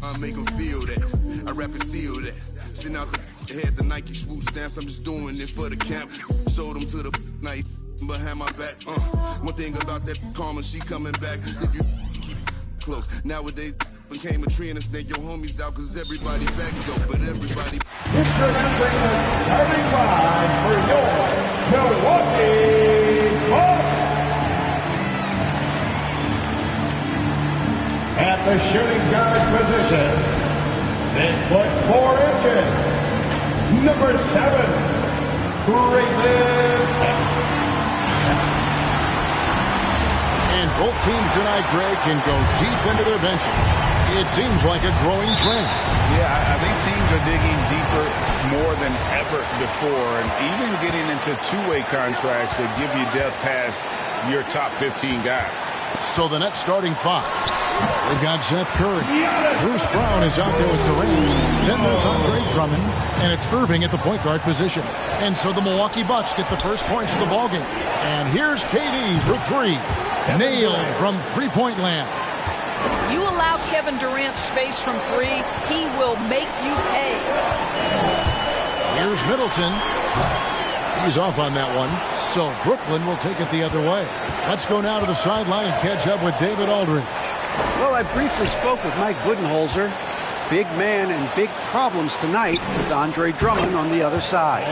I make them feel that. I rap and seal that. Send out the head, the Nike swoop stamps. I'm just doing it for the camp. Showed them to the night behind my back. One thing about that karma, she coming back. If you keep close. Nowadays became a tree and stand your homies out cause everybody back yo, but everybody. Introducing the starting line for your Milwaukee Bucks. At the shooting guard position, 6'4", number 7, Grayson. And both teams tonight, Greg, can go deep into their benches. It seems like a growing trend. Yeah, I think teams are digging deeper more than ever before, and even getting into two-way contracts that give you depth past your top 15 guys. So the next starting five, they've got Seth Curry. Bruce Brown is out there with Durant. Then there's Andre Drummond, and it's Irving at the point guard position. And so the Milwaukee Bucks get the first points of the ballgame. And here's KD for three. Nailed from three-point land. You allow Kevin Durant space from three, he will make you pay. Here's Middleton. He's off on that one, so Brooklyn will take it the other way. Let's go now to the sideline and catch up with David Aldridge. Well, I briefly spoke with Mike Budenholzer. Big man and big problems tonight with Andre Drummond on the other side.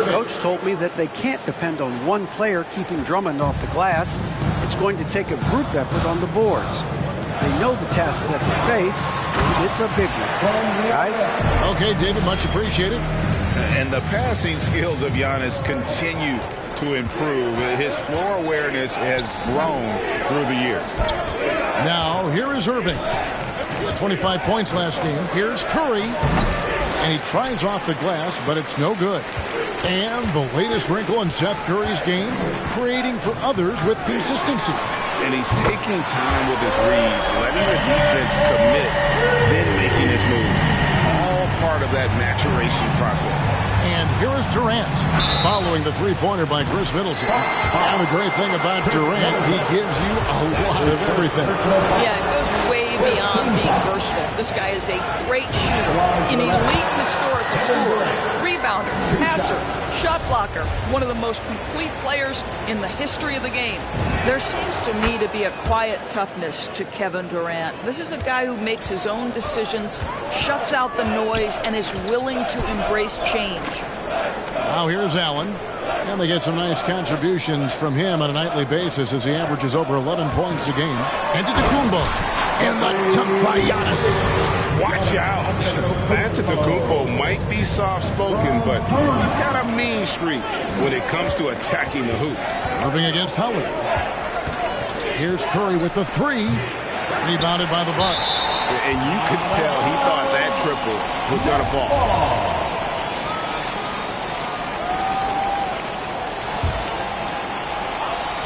Coach told me that they can't depend on one player keeping Drummond off the glass. It's going to take a group effort on the boards. They know the task that they face. It's a big one. Guys? Okay, David, much appreciated. And the passing skills of Giannis continue to improve. His floor awareness has grown through the years. Now, here is Irving. He had 25 points last game. Here's Curry. And he tries off the glass, but it's no good. And the latest wrinkle in Seth Curry's game, creating for others with consistency. And he's taking time with his reads, letting the defense commit, then making his move. All part of that maturation process. And here is Durant, following the three-pointer by Chris Middleton. And the great thing about Durant, he gives you a lot of everything. Yeah, it goes way beyond being versatile. This guy is a great shooter, an elite historical scorer, rebounder, passer, shot blocker, one of the most complete players in the history of the game. There seems to me to be a quiet toughness to Kevin Durant. This is a guy who makes his own decisions, shuts out the noise, and is willing to embrace change. Now here's Allen. And they get some nice contributions from him on a nightly basis as he averages over 11 points a game. Antetokounmpo. And the dunk by Giannis. Watch out. Antetokounmpo might be soft-spoken, but he's got a mean streak when it comes to attacking the hoop. Irving against Howard. Here's Curry with the three. Rebounded by the Bucks. And you could tell he thought that triple was going to fall.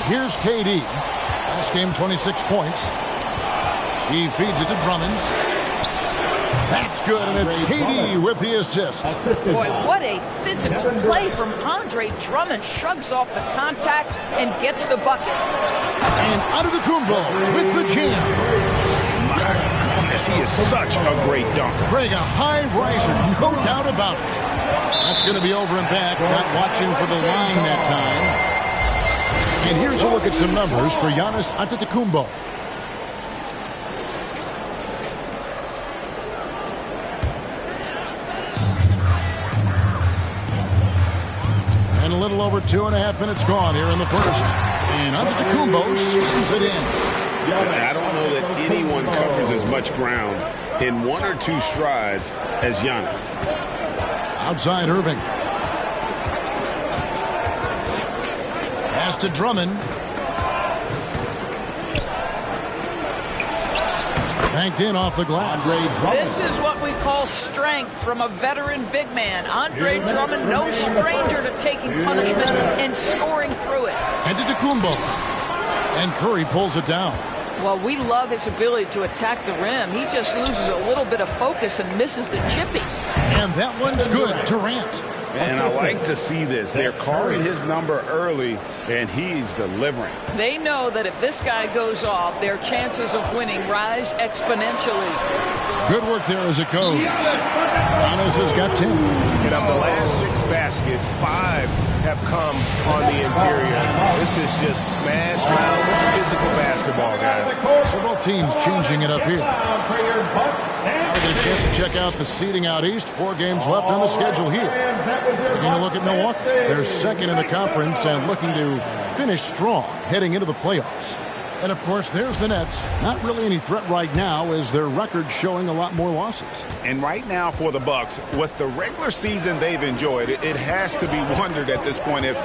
Here's KD. Last game, 26 points. He feeds it to Drummond. That's good, and it's KD with the assist. Boy, what a physical play from Andre Drummond. Shrugs off the contact and gets the bucket. And Antetokounmpo with the jam. My goodness, he is such a great dunker. Greg, a high riser, no doubt about it. That's going to be over and back. Not watching for the line that time. And here's a look at some numbers for Giannis Antetokounmpo. And a little over 2.5 minutes gone here in the first. And Antetokounmpo slams it in. I don't know that anyone covers as much ground in one or two strides as Giannis. Outside Irving. Pass to Drummond. Banked in off the glass. This is what we call strength from a veteran big man. Andre Drummond, no stranger to taking punishment and scoring through it. Antetokounmpo. And Curry pulls it down. Well, we love his ability to attack the rim. He just loses a little bit of focus and misses the chippy. And that one's good. Durant. And I like to see this. They're calling his number early, and he's delivering. They know that if this guy goes off, their chances of winning rise exponentially. Good work there as it goes. Giannis has got 10. And of the last 6 baskets, 5 have come on the interior. This is just smash mouth physical basketball, guys. So both teams changing it up here. Now they just check out the seeding out east. 4 games left on the schedule here. Taking a look at Milwaukee. They're second in the conference and looking to finish strong heading into the playoffs. And, of course, there's the Nets. Not really any threat right now as their record showing a lot more losses. And right now for the Bucks, with the regular season they've enjoyed, it has to be wondered at this point if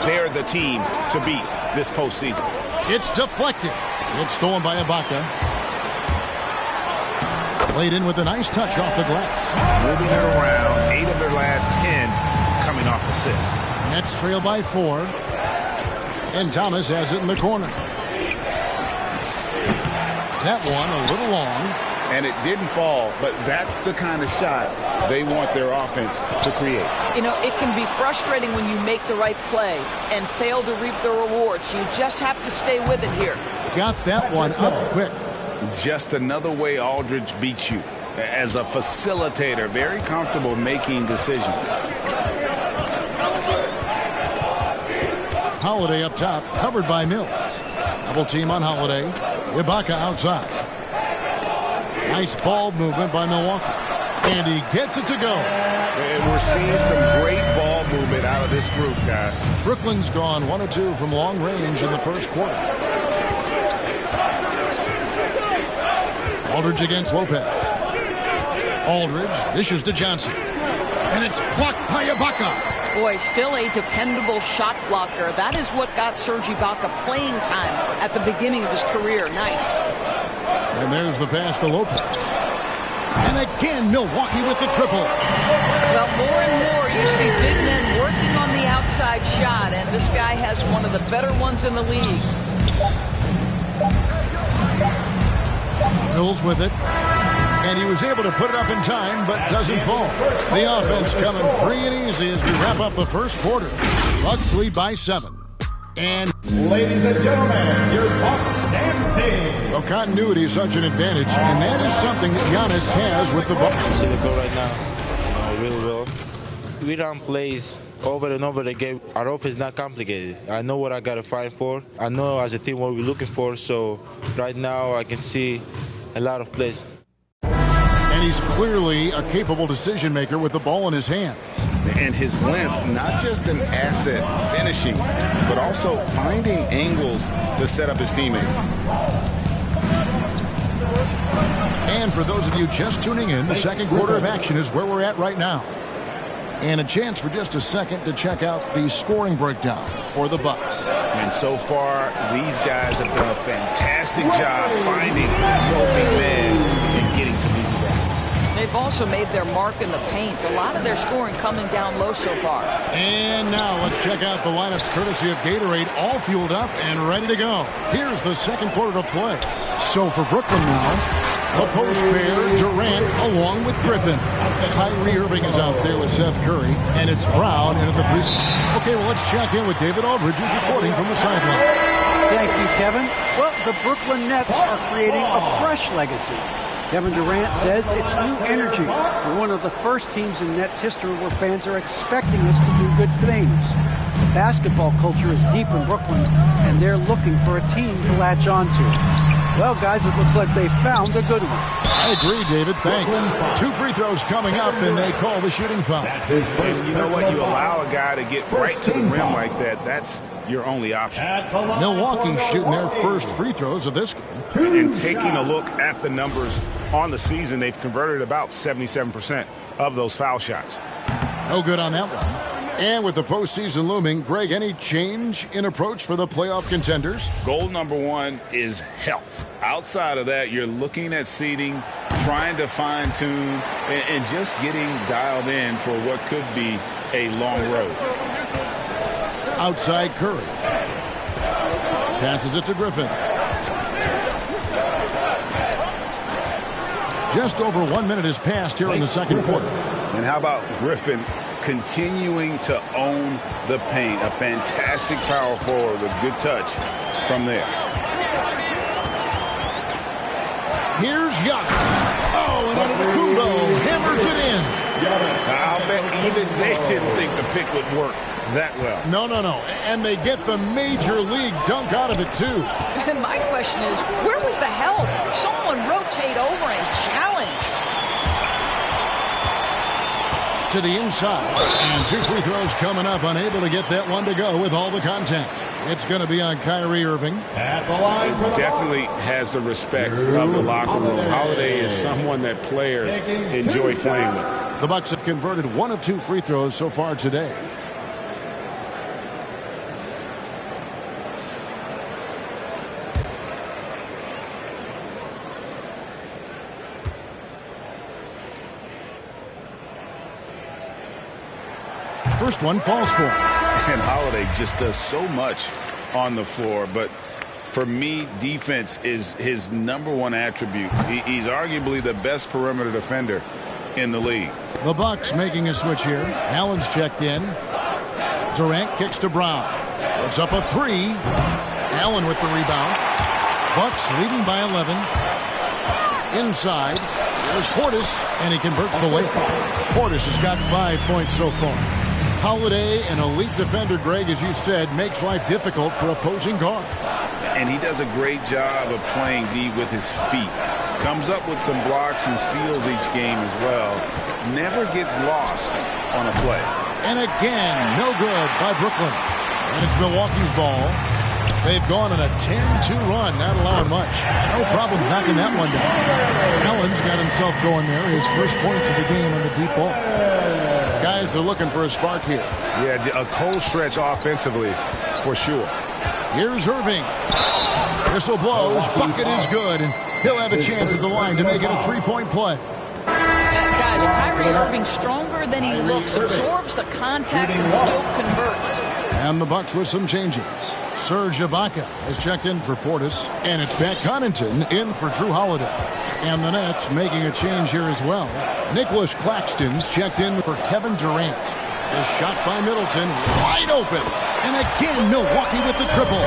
they're the team to beat this postseason. It's deflected. It's stolen by Ibaka. Played in with a nice touch off the glass. Moving it around, 8 of their last 10 coming off assists. Nets trail by 4. And Thomas has it in the corner. That one a little long. And it didn't fall, but that's the kind of shot they want their offense to create. You know, it can be frustrating when you make the right play and fail to reap the rewards. You just have to stay with it here. Got that one up quick. Just another way Aldridge beats you. As a facilitator, very comfortable making decisions. Holiday up top, covered by Mills. Double team on Holiday. Ibaka outside. Nice ball movement by Milwaukee. And he gets it to go. And we're seeing some great ball movement out of this group, guys. Brooklyn's gone 1 of 2 from long range in the first quarter. Aldridge against Lopez. Aldridge dishes to Johnson. And it's blocked by Ibaka. Boy, still a dependable shot blocker. That is what got Serge Ibaka playing time at the beginning of his career. Nice. And there's the pass to Lopez. And again, Milwaukee with the triple. Well, more and more you see big men working on the outside shot, and this guy has one of the better ones in the league. Mills with it. And he was able to put it up in time, but doesn't fall. The offense coming free and easy as we wrap up the first quarter. Bucks lead by 7. And ladies and gentlemen, your Bucks dance team. well, continuity is such an advantage, and that is something that Giannis has with the Bucks. See the goal right now, real well. We run plays over and over again. Our offense is not complicated. I know what I got to fight for. I know as a team what we're looking for. So right now I can see a lot of plays. And he's clearly a capable decision maker with the ball in his hands. And his length, not just an asset finishing, but also finding angles to set up his teammates. And for those of you just tuning in, the second quarter of action is where we're at right now. And a chance for just a second to check out the scoring breakdown for the Bucks. And so far, these guys have done a fantastic job finding open men and getting some easy baskets. They've also made their mark in the paint. A lot of their scoring coming down low so far. And now let's check out the lineups courtesy of Gatorade, all fueled up and ready to go. Here's the second quarter of play. So for Brooklyn now, the post pair, Durant along with Griffin. Kyrie Irving is out there with Seth Curry, and it's Brown in at the 3 spot. Okay, well, let's check in with David Aldridge, who's reporting from the sideline. Thank you, Kevin. Well, the Brooklyn Nets are creating a fresh legacy. Kevin Durant says it's new energy. We're one of the first teams in Nets history where fans are expecting us to do good things. The basketball culture is deep in Brooklyn, and they're looking for a team to latch onto. Well, guys, it looks like they found a good one. I agree, David. Thanks. 2 free throws coming up, and they call the shooting foul. And you know what? You allow a guy to get right to the rim like that. That's your only option. Milwaukee shooting their first free throws of this game. And taking a look at the numbers on the season, they've converted about 77% of those foul shots. No good on that one. And with the postseason looming, Greg, any change in approach for the playoff contenders? Goal number 1 is health. Outside of that, you're looking at seeding, trying to fine-tune, and just getting dialed in for what could be a long road. Outside Curry. Passes it to Griffin. Just over 1 minute has passed here in the second quarter. And how about Griffin continuing to own the paint. A fantastic power forward with good touch from there. Here's Giannis. Oh, and Antetokounmpo hammers it in. I'll bet even they didn't think the pick would work that well. No. And they get the major league dunk out of it, too. And my question is, where was the help? Someone rotate over and challenge. To the inside. And 2 free throws coming up. Unable to get that one to go with all the contact. It's going to be on Kyrie Irving. At the line for the Definitely has the respect of the locker room. Holiday is someone that players enjoy playing with. The Bucks have converted 1 of 2 free throws so far today. First one falls for him. And Holiday just does so much on the floor, but for me, defense is his #1 attribute. He's arguably the best perimeter defender in the league. The Bucks making a switch here. Allen's checked in. Durant kicks to Brown. Puts up a 3. Allen with the rebound. Bucks leading by 11. Inside. There's Portis, and he converts the layup. Portis has got 5 points so far. Holiday, an elite defender, Greg, as you said, makes life difficult for opposing guards. And he does a great job of playing D with his feet. Comes up with some blocks and steals each game as well. Never gets lost on a play. And again, no good by Brooklyn. And it's Milwaukee's ball. They've gone on a 10-2 run, not allowing much. No problems knocking that one down. Allen's got himself going there. His first points of the game on the deep ball. Guys are looking for a spark here. Yeah, a cold stretch offensively for sure. Here's Irving. Whistle blows. Bucket is good. And he'll have a chance at the line to make it a 3-point play. Guys, Kyrie Irving stronger than he looks. Absorbs the contact and still converts. And the Bucks with some changes. Serge Ibaka has checked in for Portis. And it's Pat Connaughton in for Drew Holiday. And the Nets making a change here as well. Nicholas Claxton's checked in for Kevin Durant. The shot by Middleton, wide open. And again, Milwaukee with the triple.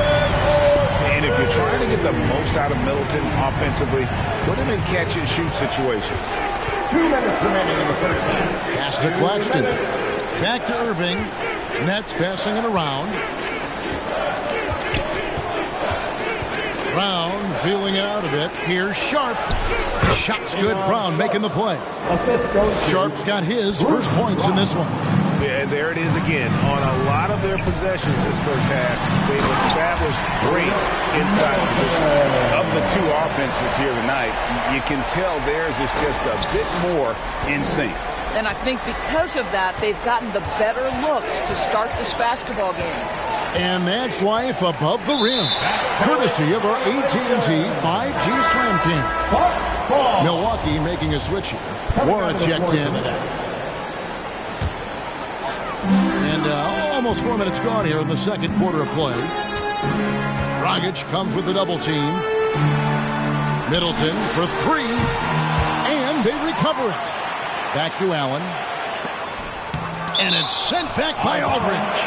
And if you're trying to get the most out of Middleton offensively, put him in catch-and-shoot situations. 2 minutes remaining in the first half. Pass to Claxton. Back to Irving. Nets passing it around. Brown feeling it out a bit. Here's Sharp. The shot's good. Brown making the play. Sharp's got his first points in this one. Yeah, there it is again. On a lot of their possessions this first half, they've established great inside position. Of the 2 offenses here tonight, you can tell theirs is just a bit more in sync. And I think because of that, they've gotten the better looks to start this basketball game. And that's life above the rim. Courtesy of our AT&T 5G Slam King. Milwaukee making a switch here. Wara checked in. And almost 4 minutes gone here in the second quarter of play. Dragic comes with the double team. Middleton for 3. And they recover it. Back to Allen. And it's sent back by Aldridge.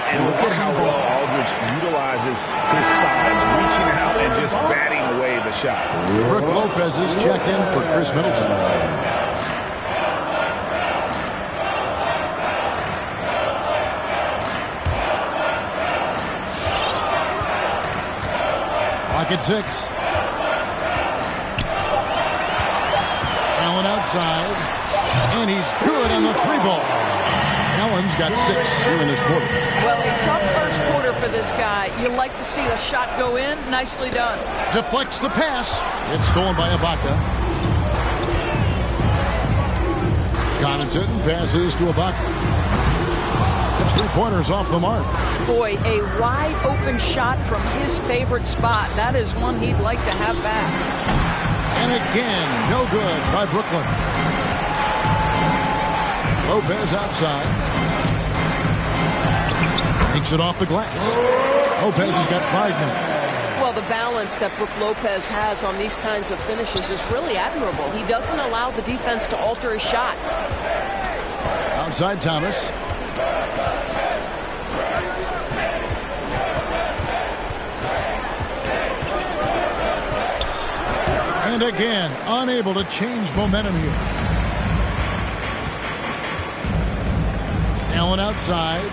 And look at how well Aldridge utilizes his size, reaching out and just batting away the shot. Brook Lopez is checked in for Chris Middleton. Clock at 6. Allen outside. And he's good on the 3-ball. Allen's got 6 here in this quarter. Well, a tough first quarter for this guy. You like to see the shot go in. Nicely done. Deflects the pass. It's stolen by Ibaka. Connaughton passes to Ibaka. It's 3-pointers off the mark. Boy, a wide open shot from his favorite spot. That is one he'd like to have back. And again, no good by Brooklyn. Lopez outside. Takes it off the glass. Lopez has got 5 minutes. Well, the balance that Brook Lopez has on these kinds of finishes is really admirable. He doesn't allow the defense to alter his shot. Outside Thomas. And again, unable to change momentum here. Allen outside.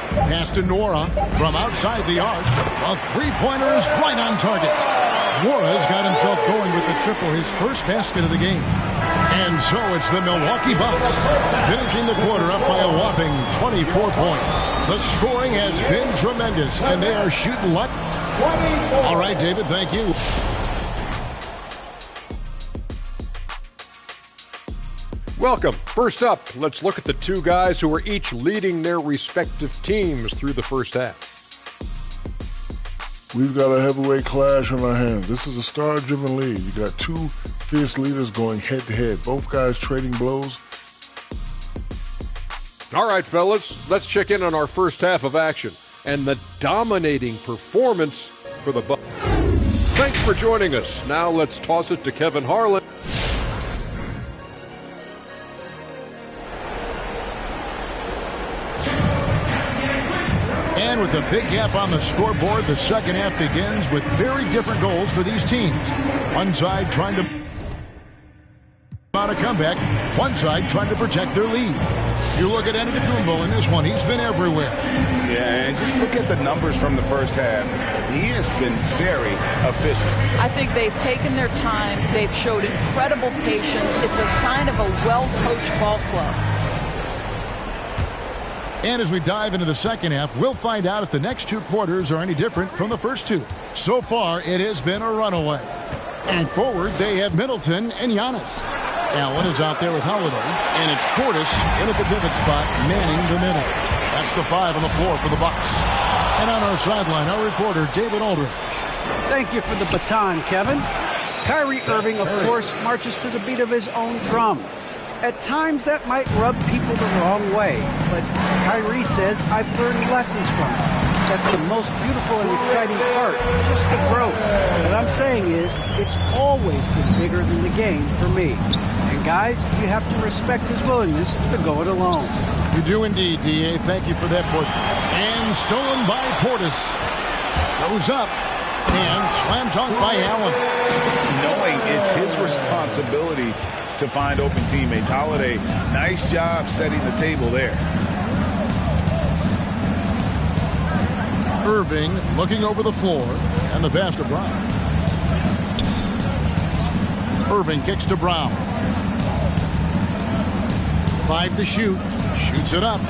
Pass to Nora from outside the arc. A three-pointer is right on target. Nora's got himself going with the triple, his first basket of the game. And so it's the Milwaukee Bucks finishing the quarter up by a whopping 24 points. The scoring has been tremendous, and they are shooting what? All right, David, thank you. Welcome. First up, let's look at the two guys who are each leading their respective teams through the first half. We've got a heavyweight clash on our hands. This is a star-driven league. You got two fierce leaders going head-to-head. Both guys trading blows. All right, fellas, let's check in on our first half of action and the dominating performance for the Bucks. Thanks for joining us. Now let's toss it to Kevin Harlan. And with a big gap on the scoreboard, the second half begins with very different goals for these teams. One side trying to mount a comeback, one side trying to protect their lead. You look at Antetokounmpo in this one, he's been everywhere. Yeah, and just look at the numbers from the first half. He has been very efficient. I think they've taken their time. They've showed incredible patience. It's a sign of a well-coached ball club. And as we dive into the second half, we'll find out if the next two quarters are any different from the first two. So far, it has been a runaway. And forward, they have Middleton and Giannis. Allen is out there with Holiday, and it's Portis in at the pivot spot, manning the middle. That's the five on the floor for the Bucks. And on our sideline, our reporter, David Aldridge. Thank you for the baton, Kevin. Kyrie Irving, of course, marches to the beat of his own drum. At times, that might rub people the wrong way, but Kyrie says, I've learned lessons from it. That's the most beautiful and exciting part, just the growth. What I'm saying is, it's always been bigger than the game for me. And guys, you have to respect his willingness to go it alone. You do indeed, D.A. Thank you for that portrait. And stolen by Portis. Goes up. And slam dunk by Allen. Knowing it's his responsibility to find open teammates. Holiday, nice job setting the table there. Irving looking over the floor, and the pass to Brown. Irving kicks to Brown. 5 to shoot. Shoots it up.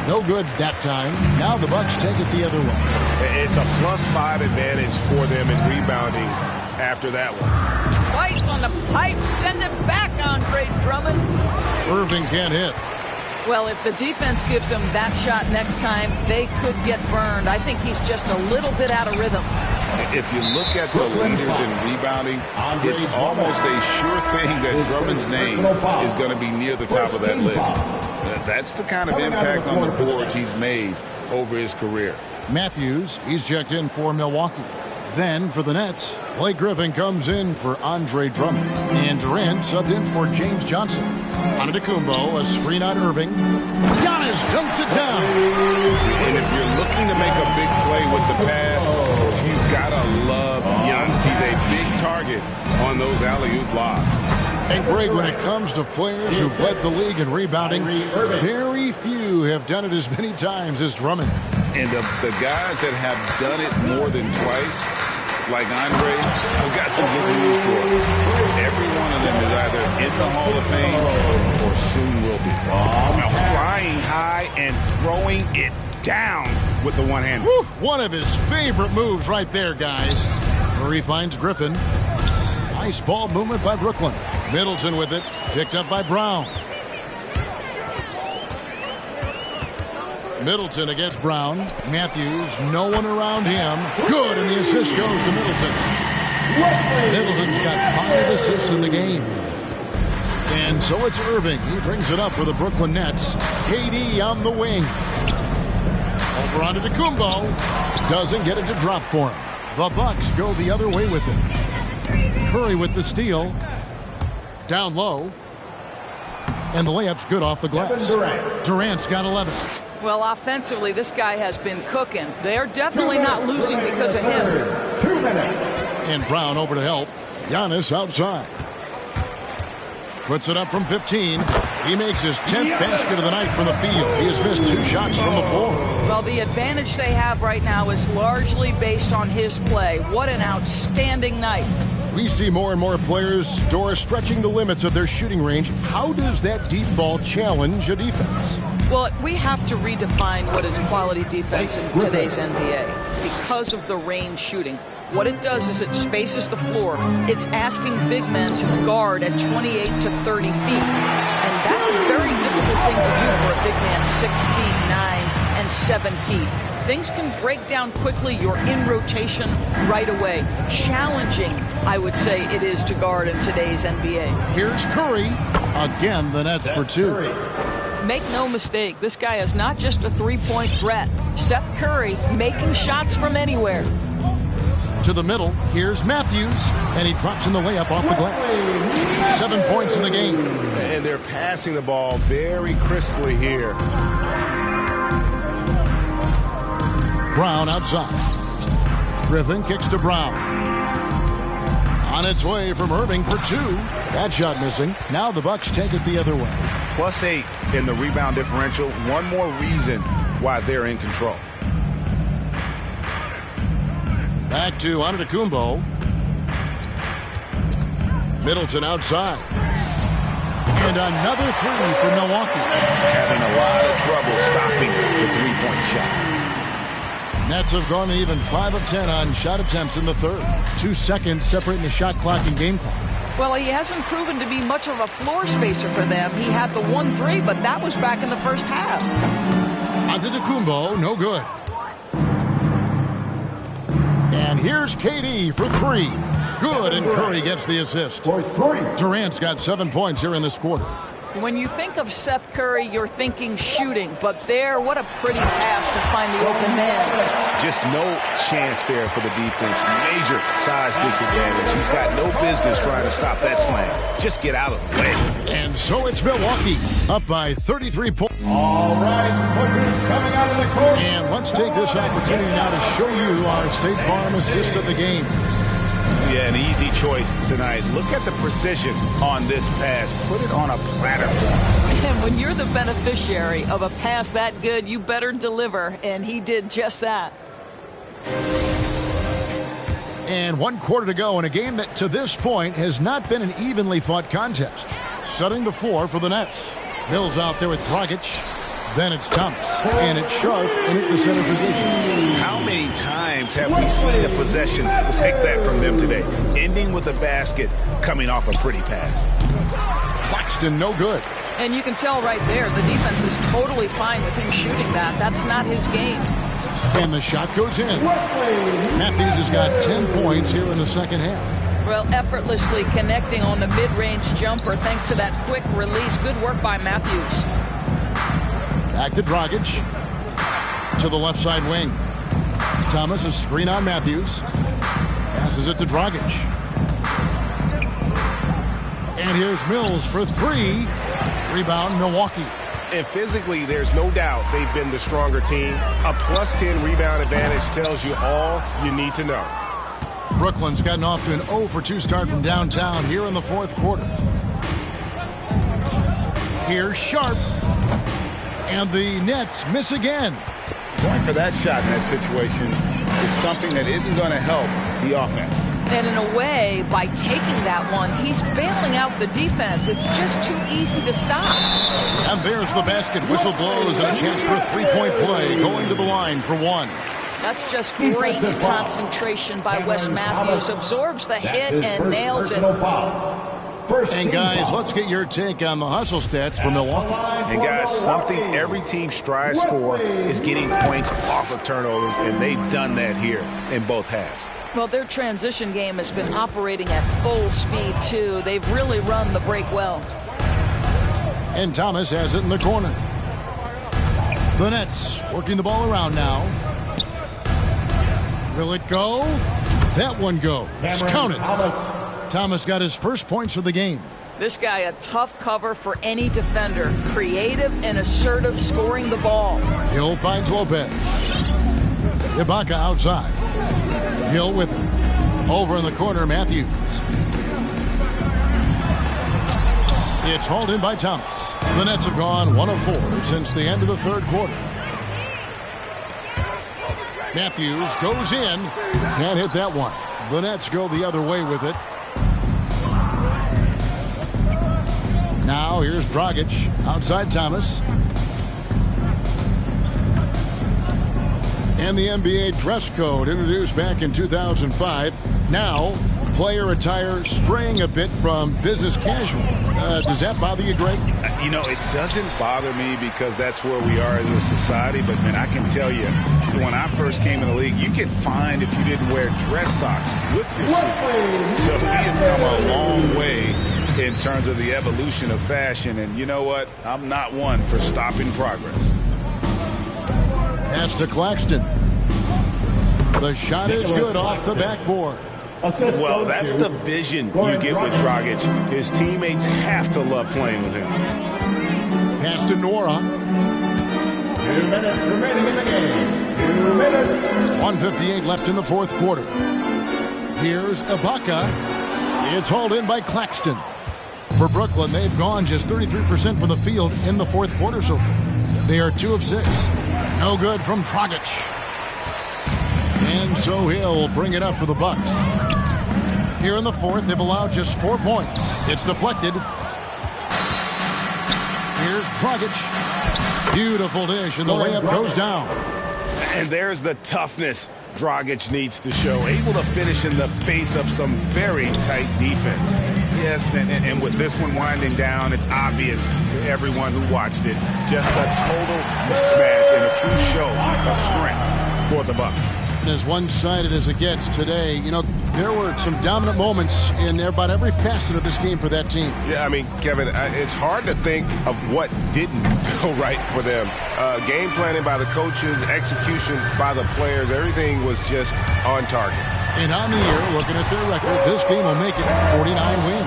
No good that time. Now the Bucks take it the other way. It's a +5 advantage for them in rebounding after that one. Twice on the pipe, send it back, Andre Drummond. Irving can't hit. Well, if the defense gives him that shot next time, they could get burned. I think he's just a little bit out of rhythm. If you look at the leaders in rebounding, it's almost a sure thing that Drummond's name is going to be near the top of that list. That's the kind of impact on the boards he's made over his career. Matthews, he's checked in for Milwaukee. Then for the Nets, Blake Griffin comes in for Andre Drummond. And Durant subbed in for James Johnson. Antetokounmpo, a screen on Irving. Giannis dumps it down. And if you're looking to make a big play with the pass, you've got to love Giannis. He's a big target on those alley-oop lobs. And Greg, when it comes to players who've led the league in rebounding, very few have done it as many times as Drummond. And the guys that have done it more than twice, like Andre, I've got some good news for them. Every one of them is either in the Hall of Fame or soon will be. Now flying high and throwing it down with the one-hander. One of his favorite moves right there, guys. Murray finds Griffin. Nice ball movement by Brooklyn. Middleton with it, picked up by Brown. Middleton against Brown. Matthews, no one around him. Good, and the assist goes to Middleton. Middleton's got 5 assists in the game. And so it's Irving. He brings it up for the Brooklyn Nets. KD on the wing. Over onto Antetokounmpo. Doesn't get it to drop for him. The Bucks go the other way with it. Curry with the steal. Down low. And the layup's good off the glass. Durant's got 11. Well, offensively, this guy has been cooking. They're definitely not losing because of him. 2 minutes. And Brown over to help. Giannis outside. Puts it up from 15. He makes his 10th basket of the night from the field. He has missed 2 shots from the floor. Well, the advantage they have right now is largely based on his play. What an outstanding night. We see more and more players, Doris, stretching the limits of their shooting range. How does that deep ball challenge a defense? Well, we have to redefine what is quality defense in today's NBA because of the range shooting. What it does is it spaces the floor. It's asking big men to guard at 28 to 30 feet. And that's a very difficult thing to do for a big man 6 feet 9 and 7 feet. Things can break down quickly. You're in rotation right away. Challenging, I would say, it is to guard in today's NBA. Here's Curry. Again, the Nets for 2. Make no mistake, this guy is not just a three-point threat. Seth Curry making shots from anywhere. To the middle, here's Matthews, and he drops in the layup off the glass. 7 points in the game. And they're passing the ball very crisply here. Brown outside. Griffin kicks to Brown. On its way from Irving for 2. That shot missing. Now the Bucks take it the other way. +8 in the rebound differential. One more reason why they're in control. Back to Antetokounmpo. Middleton outside. And another 3 for Milwaukee. Having a lot of trouble stopping the three-point shot. Nets have gone even 5 of 10 on shot attempts in the third. 2 seconds separating the shot clock and game clock. Well, he hasn't proven to be much of a floor spacer for them. He had the 1-3, but that was back in the first half. Antetokounmpo, no good. And here's KD for 3. Good, and Curry gets the assist. Durant's got 7 points here in this quarter. When you think of Seth Curry, you're thinking shooting, but there, what a pretty pass to find the open man. Just no chance there for the defense. Major size disadvantage. He's got no business trying to stop that slam. Just get out of the way. And so it's Milwaukee, up by 33 points. All right, Booker's coming out of the court. And let's take this opportunity now to show you our State Farm assist of the game. Yeah, an easy choice tonight. Look at the precision on this pass. Put it on a platter for him. And when you're the beneficiary of a pass that good, you better deliver, and he did just that. And 1 quarter to go in a game that to this point has not been an evenly fought contest. Setting the floor for the Nets. Mills out there with Dragic. Then it's Thomas. And it's Sharp in at the center position. How many times have we seen a possession like that from them today? Ending with a basket, coming off a pretty pass. Claxton, no good. And you can tell right there, the defense is totally fine with him shooting that. That's not his game. And the shot goes in. Matthews has got 10 points here in the second half. Well, effortlessly connecting on the mid-range jumper thanks to that quick release. Good work by Matthews. Back to Dragic. To the left side wing. Thomas, a screen on Matthews. Passes it to Dragic. And here's Mills for 3. Rebound, Milwaukee. And physically, there's no doubt they've been the stronger team. A +10 rebound advantage tells you all you need to know. Brooklyn's gotten off to an 0 for 2 start from downtown here in the fourth quarter. Here's Sharp. And the Nets miss again. Going for that shot in that situation is something that isn't going to help the offense. And in a way, by taking that one, he's bailing out the defense. It's just too easy to stop. And there's the basket. Whistle blows and a chance for a 3-point play going to the line for 1. That's just great concentration by Wes Matthews. Absorbs the hit and nails it. And guys, let's get your take on the hustle stats for Milwaukee. And guys, something every team strives for is getting points off of turnovers, and they've done that here in both halves. Well, their transition game has been operating at full speed, too. They've really run the break well. And Thomas has it in the corner. The Nets working the ball around now. Will it go? That one goes. Count it. Thomas got his first points of the game. This guy a tough cover for any defender. Creative and assertive scoring the ball. Hill finds Lopez. Ibaka outside. Hill with it. Over in the corner, Matthews. It's hauled in by Thomas. The Nets have gone 1 of 4 since the end of the third quarter. Matthews goes in. Can't hit that one. The Nets go the other way with it. Now here's Dragic outside Thomas. And the NBA dress code introduced back in 2005. Now player attire straying a bit from business casual. Does that bother you, Greg? You know, it doesn't bother me because that's where we are as a society. But, man, I can tell you, when I first came in the league, you get fined if you didn't wear dress socks with your shoes. So we have come a long way in terms of the evolution of fashion. And you know what? I'm not one for stopping progress. Pass to Claxton. The shot is good off the backboard. Well, that's the vision you get with Dragic. His teammates have to love playing with him. Pass to Nora. 2 minutes remaining in the game. 2 minutes. 1:58 left in the fourth quarter. Here's Ibaka. It's hauled in by Claxton. For Brooklyn, they've gone just 33% from the field in the fourth quarter so far. They are 2 of 6. No good from Dragic. And so he'll bring it up for the Bucks. Here in the fourth, they've allowed just 4 points. It's deflected. Here's Dragic. Beautiful dish, and the layup goes down. And there's the toughness Dragic needs to show. Able to finish in the face of some very tight defense. Yes, and with this one winding down, it's obvious to everyone who watched it. Just a total mismatch and a true show of strength for the Bucks. As one-sided as it gets today, you know, there were some dominant moments in about every facet of this game for that team. Yeah, I mean, Kevin, it's hard to think of what didn't go right for them. Game planning by the coaches, execution by the players, everything was just on target. And on the year, looking at their record, this game will make it 49 wins.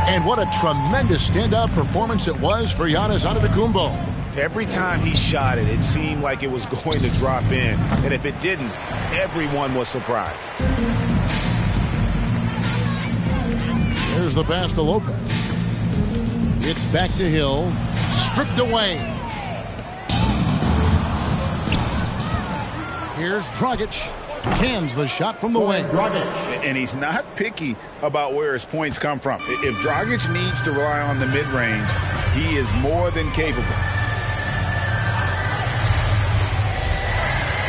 And what a tremendous standout performance it was for Giannis Antetokounmpo. Every time he shot it, it seemed like it was going to drop in. And if it didn't, everyone was surprised. There's the pass to Lopez. It's back to Hill. Stripped away. Here's Dragic. Cans the shot from the wing. And he's not picky about where his points come from. If Dragic needs to rely on the mid-range, he is more than capable.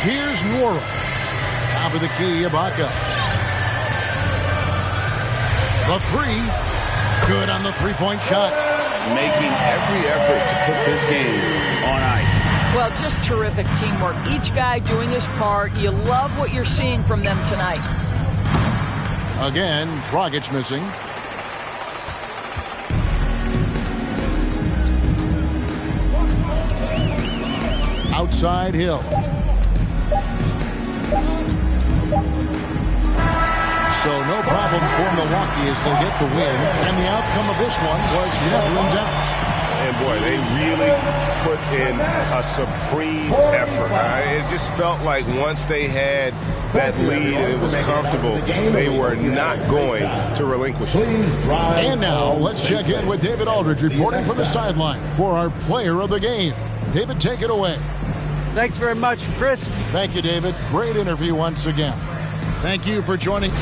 Here's Nora. Top of the key, Ibaka. The three. Good on the three-point shot. Making every effort to put this game on ice. Well, just terrific teamwork. Each guy doing his part. You love what you're seeing from them tonight. Again, Dragic missing. Outside Hill. So no problem for Milwaukee as they get the win. And the outcome of this one was never in doubt. And boy, they really put in a supreme effort. It just felt like once they had that lead and it was comfortable, they were not going to relinquish it. And now let's check in with David Aldridge reporting from the sideline for our player of the game. David, take it away. Thanks very much, Chris. Thank you, David. Great interview once again. Thank you for joining.